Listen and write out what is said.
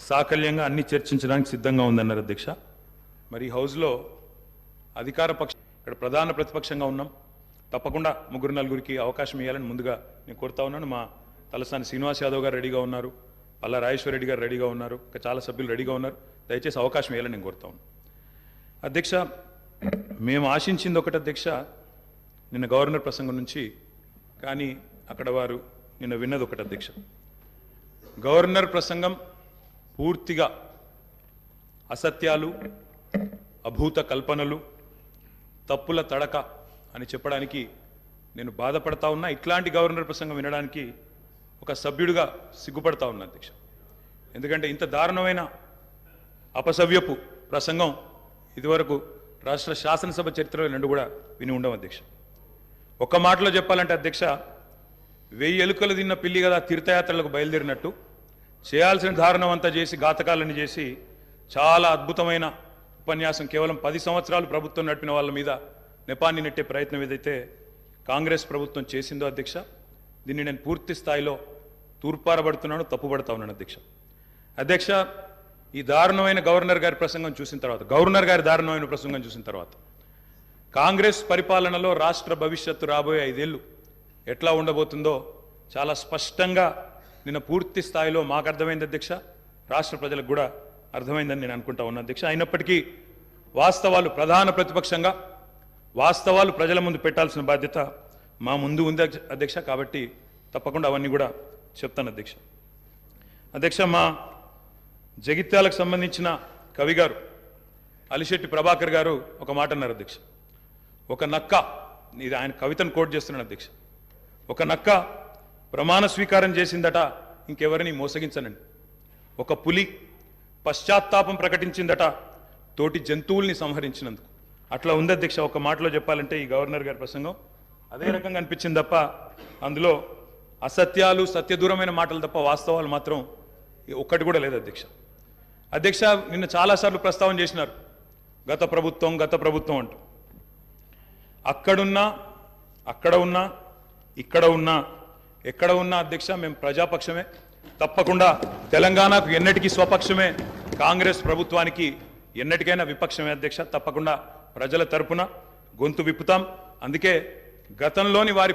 సాకల్యంగా అన్ని చర్చించడానికి సిద్ధంగా ఉందన్నారు అధ్యక్ష. మరి హౌస్లో అధికార పక్షం ఇక్కడ ప్రధాన ప్రతిపక్షంగా ఉన్నాం. తప్పకుండా ముగ్గురు నలుగురికి అవకాశం ఇవ్వాలని ముందుగా నేను కోరుతా ఉన్నాను. మా తలసాని శ్రీనివాస్ యాదవ్ గారు రెడీగా ఉన్నారు, పల్లా రాజేశ్వర రెడ్డి గారు రెడీగా ఉన్నారు, ఇంకా చాలా సభ్యులు రెడీగా ఉన్నారు. దయచేసి అవకాశం ఇవ్వాలని నేను కోరుతా ఉన్నాను. అధ్యక్ష, మేము ఆశించింది ఒకటి అధ్యక్ష, నిన్న గవర్నర్ ప్రసంగం నుంచి, కానీ అక్కడ వారు నిన్న విన్నది ఒకటి అధ్యక్ష. గవర్నర్ ప్రసంగం పూర్తిగా అసత్యాలు, అభూత కల్పనలు, తప్పుల తడక అని చెప్పడానికి నేను బాధపడతా ఉన్నా. ఇట్లాంటి గవర్నర్ ప్రసంగం వినడానికి ఒక సభ్యుడిగా సిగ్గుపడతా ఉన్నా అధ్యక్ష. ఎందుకంటే ఇంత దారుణమైన అపసవ్యపు ప్రసంగం ఇదివరకు రాష్ట్ర శాసనసభ చరిత్రలో రెండు కూడా విని ఉండవు అధ్యక్ష. ఒక్క మాటలో చెప్పాలంటే అధ్యక్ష, 1000 ఎలుకలు తిన్న పిల్లి కదా తీర్థయాత్రలకు బయలుదేరినట్టు చేయాల్సిన దారుణం అంతా చేసి, ఘాతకాలను చేసి, చాలా అద్భుతమైన ఉపన్యాసం కేవలం 10 సంవత్సరాలు ప్రభుత్వం నడిపిన వాళ్ళ మీద నెపాన్ని నెట్టే ప్రయత్నం ఏదైతే కాంగ్రెస్ ప్రభుత్వం చేసిందో అధ్యక్ష, దీన్ని నేను పూర్తి స్థాయిలో తూర్పారబడుతున్నాను, తప్పుపడతా ఉన్నాను అధ్యక్ష. అధ్యక్ష, ఈ దారుణమైన గవర్నర్ గారి ప్రసంగం చూసిన తర్వాత, దారుణమైన ప్రసంగం చూసిన తర్వాత కాంగ్రెస్ పరిపాలనలో రాష్ట్ర భవిష్యత్తు రాబోయే 5 ఏళ్ళు ఎట్లా ఉండబోతుందో చాలా స్పష్టంగా నిన్న పూర్తి స్థాయిలో మాకు అర్థమైంది అధ్యక్ష, రాష్ట్ర ప్రజలకు కూడా అర్థమైందని నేను అనుకుంటా ఉన్నా అధ్యక్ష. అయినప్పటికీ వాస్తవాలు, ప్రధాన ప్రతిపక్షంగా వాస్తవాలు ప్రజల ముందు పెట్టాల్సిన బాధ్యత మా ముందు ఉంది అధ్యక్ష. కాబట్టి తప్పకుండా అవన్నీ కూడా చెప్తాను అధ్యక్ష. అధ్యక్ష, మా జగిత్యాలకు సంబంధించిన కవి గారు అలిశెట్టి ప్రభాకర్ గారు ఒక మాట అన్నారు అధ్యక్ష. ఒక నక్క, ఇది ఆయన కవితను కోట్ చేస్తున్నాను అధ్యక్ష, ఒక నక్క ప్రమాణ స్వీకారం చేసిందట ఇంకెవరిని మోసగించనండి. ఒక పులి పశ్చాత్తాపం ప్రకటించిందట తోటి జంతువుల్ని సంహరించినందుకు. అట్లా ఉంది అధ్యక్ష. ఒక మాటలో చెప్పాలంటే ఈ గవర్నర్ గారి ప్రసంగం అదే రకంగా అనిపించింది తప్ప అందులో అసత్యాలు, సత్యదూరమైన మాటలు తప్ప వాస్తవాలు మాత్రం ఒక్కటి కూడా లేదు అధ్యక్ష. అధ్యక్ష, నిన్న చాలాసార్లు ప్రస్తావన చేసినారు గత ప్రభుత్వం అంటూ. అక్కడున్నా, అక్కడ ఉన్నా, ఇక్కడ ఉన్నా, ఎక్కడ ఉన్నా అధ్యక్ష మేము ప్రజాపక్షమే. తప్పకుండా తెలంగాణకు ఎన్నటికీ స్వపక్షమే, కాంగ్రెస్ ప్రభుత్వానికి ఎన్నటికైనా విపక్షమే అధ్యక్ష. తప్పకుండా ప్రజల తరపున గొంతు విప్పుతాం. అందుకే గతంలోని వారి